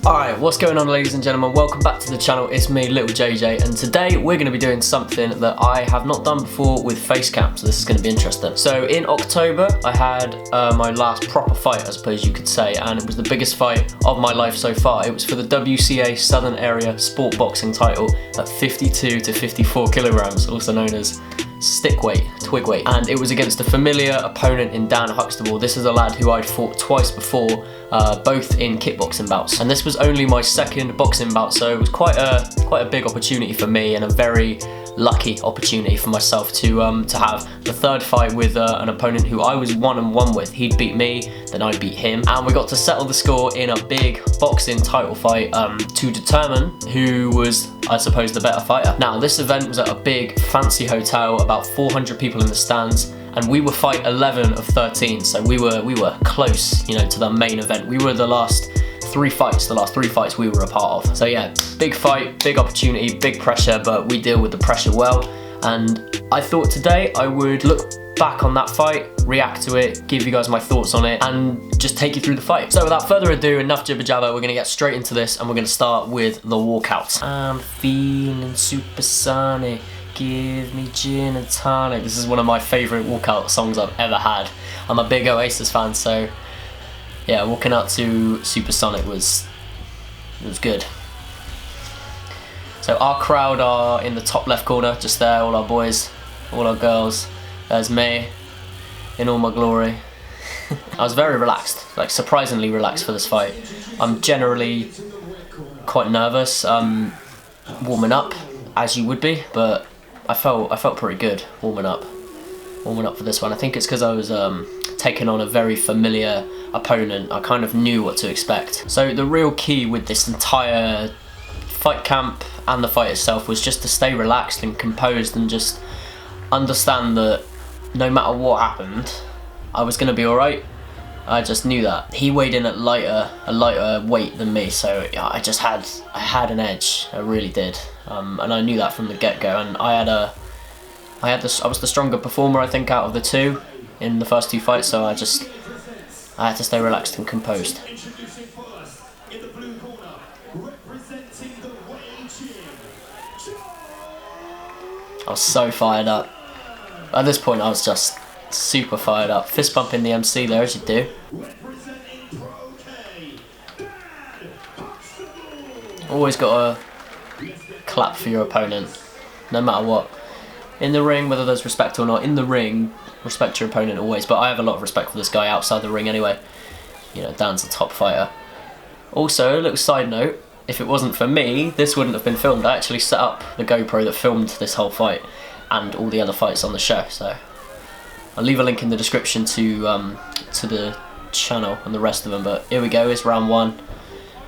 Alright, what's going on, ladies and gentlemen? Welcome back to the channel. It's me, Little JJ, and today we're going to be doing something that I have not done before with face cam, so this is going to be interesting. So in October, I had my last proper fight, I suppose you could say, and it was the biggest fight of my life so far. It was for the WCA Southern Area Sport Boxing title at 52 to 54 kilograms, also known as stick weight, twig weight, and it was against a familiar opponent in Dan Huxtable. This is a lad who I'd fought twice before, both in kickboxing bouts, and this was only my second boxing bout, so it was quite a big opportunity for me and a very lucky opportunity for myself to have the third fight with an opponent who I was 1-1 with. He'd beat me, then I'd beat him, and we got to settle the score in a big boxing title fight to determine who was, I suppose, the better fighter. Now, this event was at a big fancy hotel, about 400 people in the stands, and we were fight 11 of 13, so we were close, you know, to the main event. We were the last three fights we were a part of. So yeah, big fight, big opportunity, big pressure, but we deal with the pressure well. And I thought today I would look back on that fight, react to it, give you guys my thoughts on it, and just take you through the fight. So without further ado, enough jibber jabber, we're gonna get straight into this, and we're gonna start with the walkouts. I'm feeling supersonic, give me gin and tonic. This is one of my favorite walkout songs I've ever had. I'm a big Oasis fan, so yeah, walking out to Supersonic was good. So our crowd are in the top left corner, just there, all our boys, all our girls. There's me, in all my glory. I was very relaxed, like surprisingly relaxed for this fight. I'm generally quite nervous, warming up, as you would be, but I felt pretty good warming up for this one. I think it's because I was taking on a very familiar opponent. I kind of knew what to expect. So the real key with this entire fight camp and the fight itself was just to stay relaxed and composed and just understand that no matter what happened, I was going to be alright. I just knew that. He weighed in at a lighter weight than me, so yeah, I had an edge. I really did, and I knew that from the get-go. And I was the stronger performer, I think, out of the two in the first two fights, so I had to stay relaxed and composed. I was so fired up. At this point, I was just super fired up. Fist bumping the MC there, as you do. Always got to clap for your opponent, no matter what. In the ring, whether there's respect or not, in the ring, respect your opponent always, but I have a lot of respect for this guy outside the ring anyway. You know, Dan's a top fighter. Also, a little side note, if it wasn't for me, this wouldn't have been filmed. I actually set up the GoPro that filmed this whole fight and all the other fights on the show, so I'll leave a link in the description to the channel and the rest of them. But here we go, it's round one.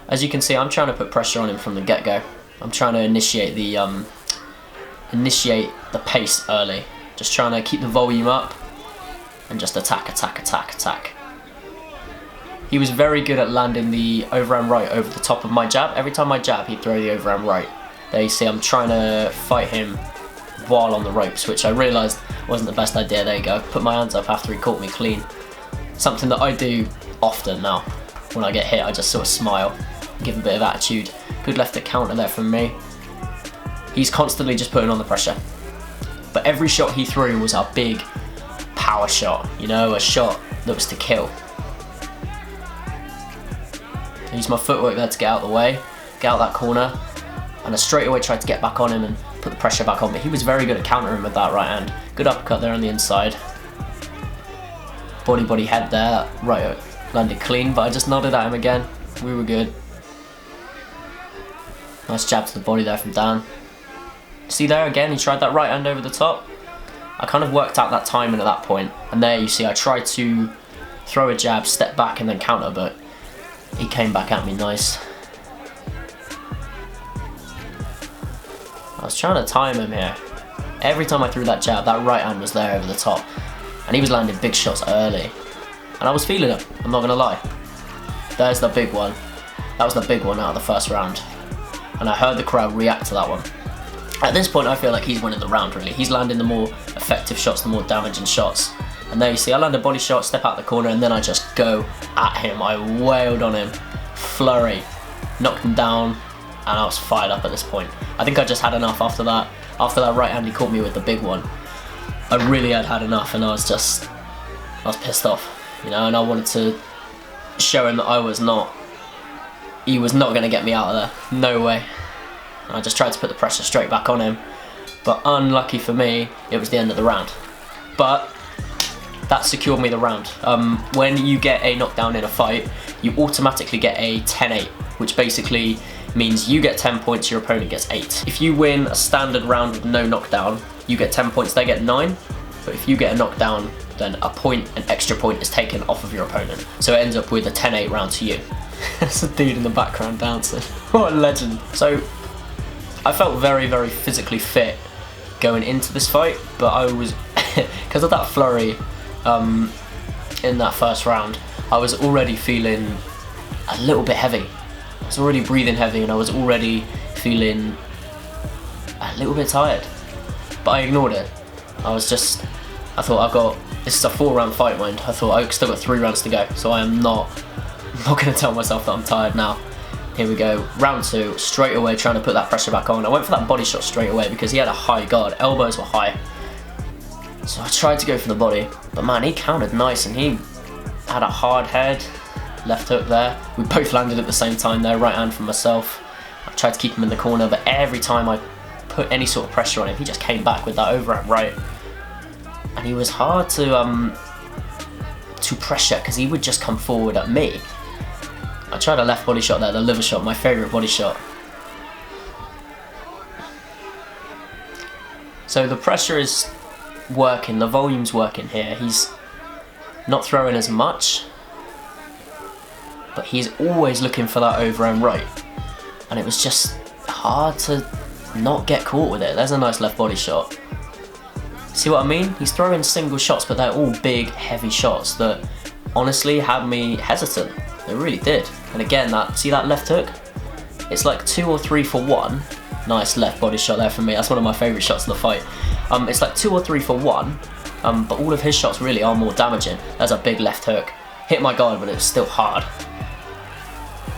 As you can see, I'm trying to put pressure on him from the get-go. I'm trying to initiate the pace early. Just trying to keep the volume up and just attack. He was very good at landing the overhand right over the top of my jab. Every time I jab, he'd throw the overhand right. There you see, I'm trying to fight him while on the ropes, which I realised wasn't the best idea. There you go, put my hands up after he caught me clean. Something that I do often now. When I get hit, I just sort of smile, give a bit of attitude. Good left counter there from me. He's constantly just putting on the pressure. But every shot he threw was a big power shot, you know, a shot that was to kill. I used my footwork there to get out of the way, get out that corner, and I straight away tried to get back on him and put the pressure back on. But he was very good at countering with that right hand. Good uppercut there on the inside. Body head there, right landed clean, but I just nodded at him again. We were good. Nice jab to the body there from Dan. See there again, he tried that right hand over the top. I kind of worked out that timing at that point, and there you see I tried to throw a jab, step back and then counter, but he came back at me nice. I was trying to time him here. Every time I threw that jab, that right hand was there over the top, and he was landing big shots early, and I was feeling it, I'm not gonna lie. There's the big one. That was the big one out of the first round, and I heard the crowd react to that one. At this point, I feel like he's winning the round, really. He's landing the more effective shots, the more damaging shots. And there you see, I land a body shot, step out the corner, and then I just go at him. I wailed on him. Flurry. knocked him down, and I was fired up at this point. I think I just had enough after that. After that right hand he caught me with the big one, I really had enough, and I was pissed off, you know, and I wanted to show him that he was not going to get me out of there, no way. And I just tried to put the pressure straight back on him, but unlucky for me, it was the end of the round. But that secured me the round. When you get a knockdown in a fight, you automatically get a 10-8, which basically means you get 10 points, your opponent gets 8. If you win a standard round with no knockdown, you get 10 points, they get 9. But if you get a knockdown, then an extra point is taken off of your opponent. So it ends up with a 10-8 round to you. There's a dude in the background dancing. What a legend. So I felt very, very physically fit going into this fight, but I was, because of that flurry in that first round, I was already feeling a little bit heavy. I was already breathing heavy, and I was already feeling a little bit tired. But I ignored it. I thought this is a 4-round fight, mind. I thought I've still got 3 rounds to go, so I am not going to tell myself that I'm tired now. Here we go, round 2, straight away trying to put that pressure back on. I went for that body shot straight away because he had a high guard, elbows were high. So I tried to go for the body, but man, he countered nice, and he had a hard head, left hook there. We both landed at the same time there, right hand from myself. I tried to keep him in the corner, but every time I put any sort of pressure on him, he just came back with that overhand right. And he was hard to pressure because he would just come forward at me. I tried a left body shot there, the liver shot, my favourite body shot. So the pressure is working, the volume's working here. He's not throwing as much, but he's always looking for that overhand right. And it was just hard to not get caught with it. There's a nice left body shot. See what I mean? He's throwing single shots, but they're all big, heavy shots that honestly had me hesitant. They really did. And again, see that left hook? It's like 2 or 3 for 1. Nice left body shot there for me. That's one of my favourite shots of the fight. It's like 2 or 3 for 1, but all of his shots really are more damaging. There's a big left hook. Hit my guard, but it was still hard.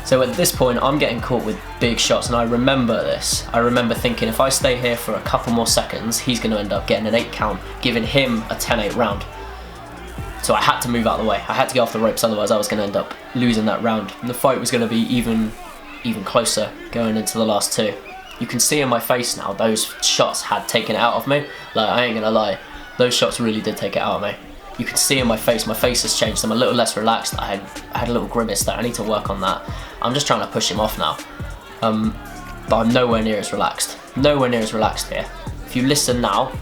So at this point, I'm getting caught with big shots, and I remember this. I remember thinking, if I stay here for a couple more seconds, he's going to end up getting an 8 count, giving him a 10-8 round. So I had to move out of the way. I had to get off the ropes, otherwise I was going to end up losing that round. And the fight was going to be even closer going into the last 2. You can see in my face now, those shots had taken it out of me. Like, I ain't going to lie, those shots really did take it out of me. You can see in my face has changed. I'm a little less relaxed. I had a little grimace there. I need to work on that. I'm just trying to push him off now. But I'm nowhere near as relaxed. Nowhere near as relaxed here. If you listen now,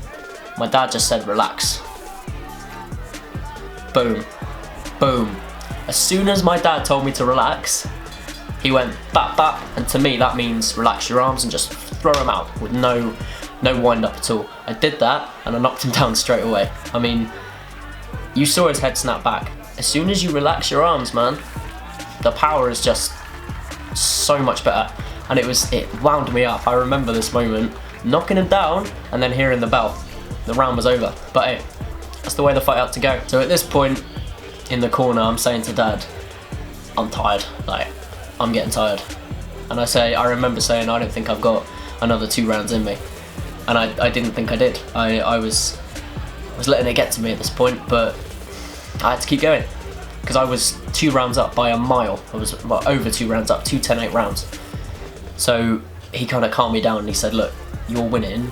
my dad just said relax. Boom. Boom. As soon as my dad told me to relax, he went bap bap, and to me that means relax your arms and just throw them out with no wind up at all. I did that and I knocked him down straight away. I mean, you saw his head snap back. As soon as you relax your arms, man, the power is just so much better. And it wound me up. I remember this moment, knocking him down and then hearing the bell. The round was over. But hey, that's the way the fight had to go. So at this point in the corner, I'm saying to Dad, I'm tired. Like, I'm getting tired. And I remember saying, I don't think I've got another 2 rounds in me. And I didn't think I did. I was letting it get to me at this point, but I had to keep going because I was 2 rounds up by a mile. I was over 2 rounds up, 2 10-8 rounds. So he kind of calmed me down and he said, look, you're winning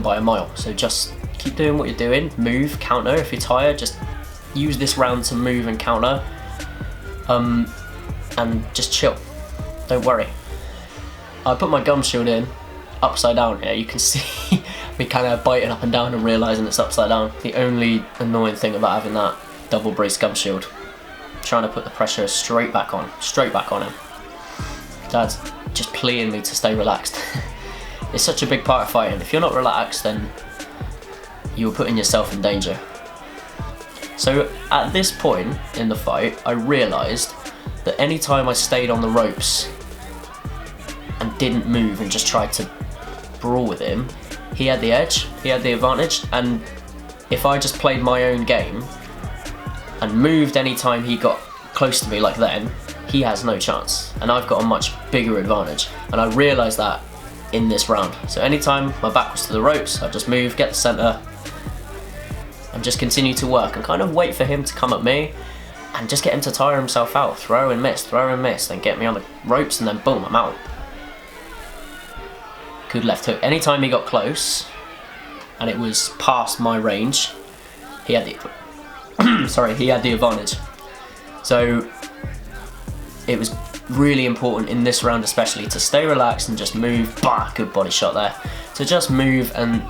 by a mile. So just keep doing what you're doing, move, counter. If you're tired, just use this round to move and counter. And just chill, don't worry. I put my gum shield in upside down here. You can see me kind of biting up and down and realising it's upside down. The only annoying thing about having that double brace gum shield, trying to put the pressure straight back on him. Dad's just pleading me to stay relaxed. It's such a big part of fighting. If you're not relaxed, then you're putting yourself in danger. So at this point in the fight, I realised that any time I stayed on the ropes and didn't move and just tried to brawl with him, he had the edge, he had the advantage, and if I just played my own game and moved any time he got close to me like then, he has no chance, and I've got a much bigger advantage. And I realised that in this round. So anytime my back was to the ropes, I'd just move, get the centre, and just continue to work and kind of wait for him to come at me and just get him to tire himself out. Throw and miss, then get me on the ropes, and then boom, I'm out. Good left hook. Anytime he got close and it was past my range, he had the sorry, he had the advantage. So it was really important in this round especially to stay relaxed and just move. Bah, good body shot there. So just move and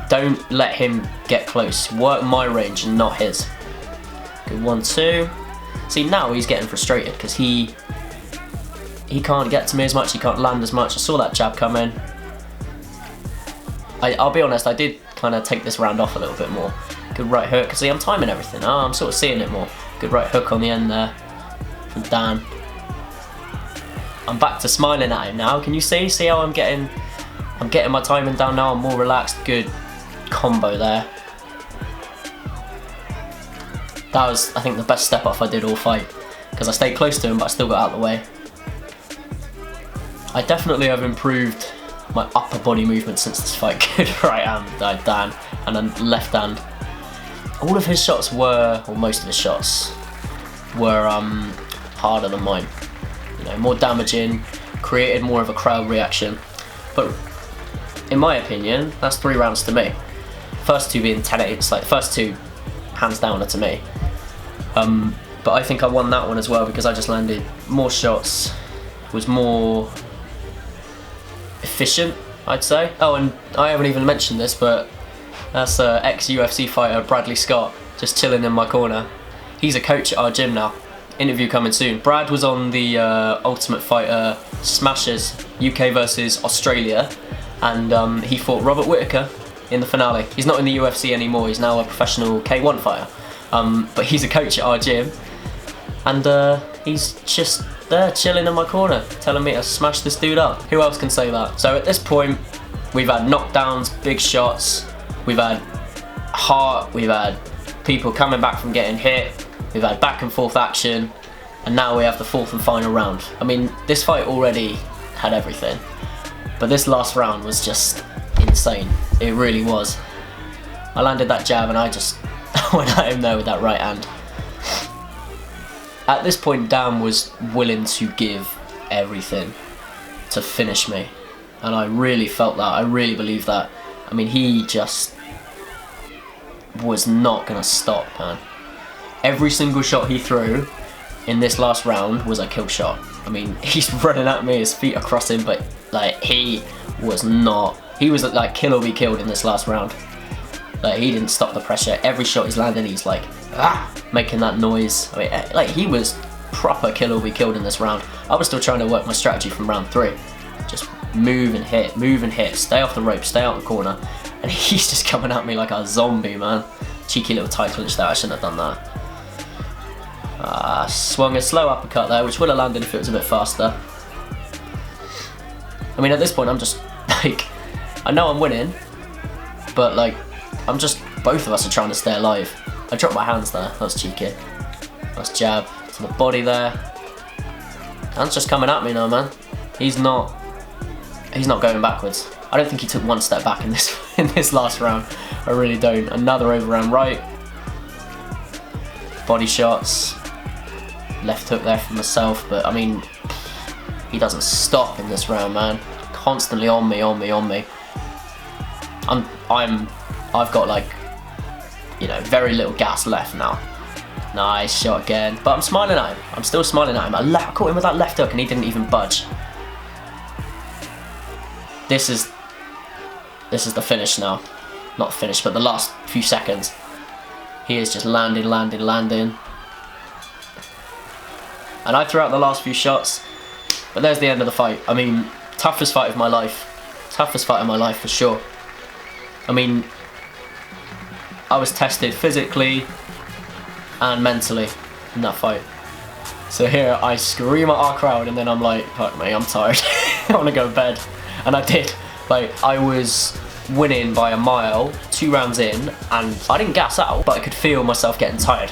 don't let him get close. Work my range and not his. Good 1-2. See, now he's getting frustrated because he can't get to me as much, he can't land as much. I saw that jab come in. I'll be honest, I did kind of take this round off a little bit more. Good right hook. See, I'm timing everything. Oh, I'm sort of seeing it more. Good right hook on the end there from Dan. I'm back to smiling at him now. Can you see? See how I'm getting my timing down now. I'm more relaxed. Good combo there. That was, I think, the best step off I did all fight, because I stayed close to him but I still got out of the way. I definitely have improved my upper body movement since this fight. Good right hand, Dan, and then left hand. All of his shots were, or most of his shots were harder than mine. You know, more damaging, created more of a crowd reaction. But in my opinion, that's 3 rounds to me. First 2 being 10-8, it's like the first 2 hands down are to me. But I think I won that one as well because I just landed more shots, was more efficient, I'd say. Oh, and I haven't even mentioned this, but that's ex-UFC fighter Bradley Scott, just chilling in my corner. He's a coach at our gym now. Interview coming soon. Brad was on the Ultimate Fighter Smashes UK versus Australia, and he fought Robert Whittaker in the finale. He's not in the UFC anymore, he's now a professional K1 fighter. But he's a coach at our gym, and he's just there chilling in my corner, telling me to smash this dude up. Who else can say that? So at this point, we've had knockdowns, big shots, we've had heart, we've had people coming back from getting hit, we've had back and forth action, and now we have the 4th and final round. I mean, this fight already had everything, but this last round was just insane. It really was. I landed that jab and I just went at him there with that right hand. At this point, Dan was willing to give everything to finish me, and I really felt that, I really believed that. I mean, he just was not gonna stop, man. Every single shot he threw in this last round was a kill shot. I mean, he's running at me, his feet are crossing, but like he was like kill or be killed in this last round. Like, he didn't stop the pressure. Every shot he's landing, he's like, making that noise. I mean, like, he was proper kill or be killed in this round. I was still trying to work my strategy from round 3. Just move and hit, stay off the rope, stay out the corner. And he's just coming at me like a zombie, man. Cheeky little tight clinch there, I shouldn't have done that. Swung a slow uppercut there, which would have landed if it was a bit faster. I mean, at this point, I'm just, like, I know I'm winning, but, like, both of us are trying to stay alive. I dropped my hands there, that was cheeky. Nice jab to the body there. Dan's just coming at me now, man. He's not going backwards. I don't think he took 1 step back in this last round. I really don't. Another overround right. Body shots. Left hook there for myself, but I mean, he doesn't stop in this round, man. Constantly on me. I've got, like, you know, very little gas left now. Nice shot again, but I'm smiling at him. I'm still smiling at him. I caught him with that left hook and he didn't even budge. This is the finish now. Not finish, but the last few seconds. He is just landing. And I threw out the last few shots, but there's the end of the fight. I mean, toughest fight of my life. Toughest fight of my life for sure. I mean, I was tested physically and mentally in that fight. So here I scream at our crowd and then I'm like, fuck me, I'm tired. I want to go to bed. And I did. Like, I was winning by a mile, 2 rounds in, and I didn't gas out, but I could feel myself getting tired.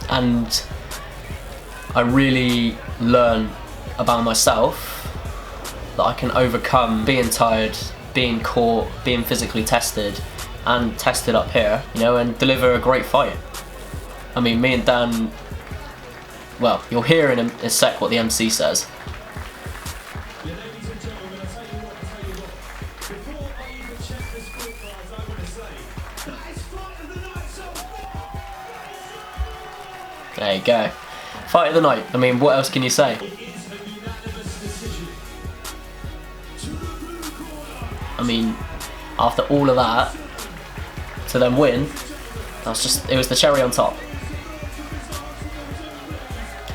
And I really learn about myself that I can overcome being tired, being caught, being physically tested, and tested up here, you know, and deliver a great fight. I mean, me and Dan, well, you'll hear in a sec what the MC says. There you go. Fight of the night. I mean, what else can you say? I mean, after all of that, to then win, it was the cherry on top.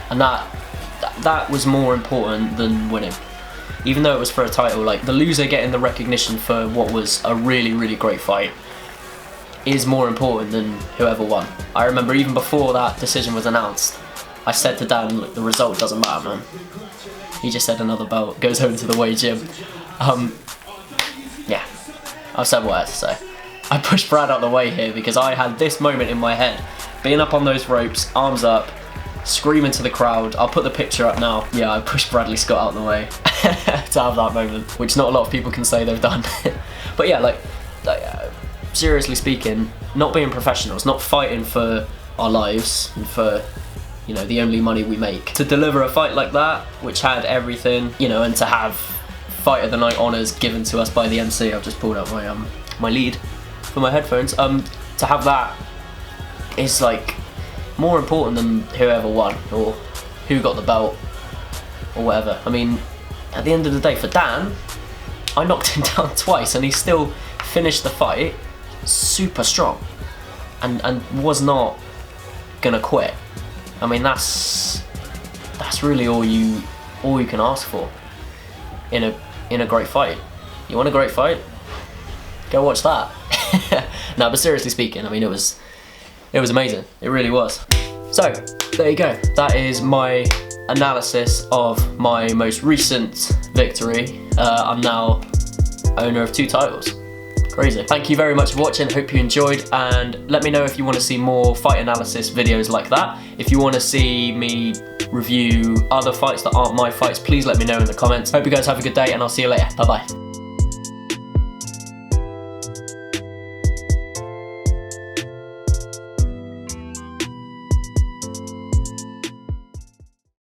And that was more important than winning. Even though it was for a title, like the loser getting the recognition for what was a really, really great fight is more important than whoever won. I remember even before that decision was announced, I said to Dan, look, the result doesn't matter, man. He just said another belt, goes home to the weigh gym. Yeah, I've said what I had to say. I pushed Brad out the way here because I had this moment in my head, being up on those ropes, arms up, screaming to the crowd. I'll put the picture up now. Yeah, I pushed Bradley Scott out the way to have that moment, which not a lot of people can say they've done. But yeah, like seriously speaking, not being professionals, not fighting for our lives and for, you know, the only money we make, to deliver a fight like that, which had everything, you know, and to have fight of the night honours given to us by the MC. I've just pulled out my lead for my headphones. To have that is like more important than whoever won or who got the belt or whatever. I mean, at the end of the day, for Dan, I knocked him down twice and he still finished the fight super strong and was not gonna quit. I mean, that's really all you can ask for in a great fight. You want a great fight? Go watch that. No, but seriously speaking, I mean, it was amazing. It really was. So there you go. That is my analysis of my most recent victory. I'm now owner of 2 titles. Crazy. Thank you very much for watching. Hope you enjoyed, and let me know if you want to see more fight analysis videos like that. If you want to see me review other fights that aren't my fights, please let me know in the comments. Hope you guys have a good day, and I'll see you later. Bye bye.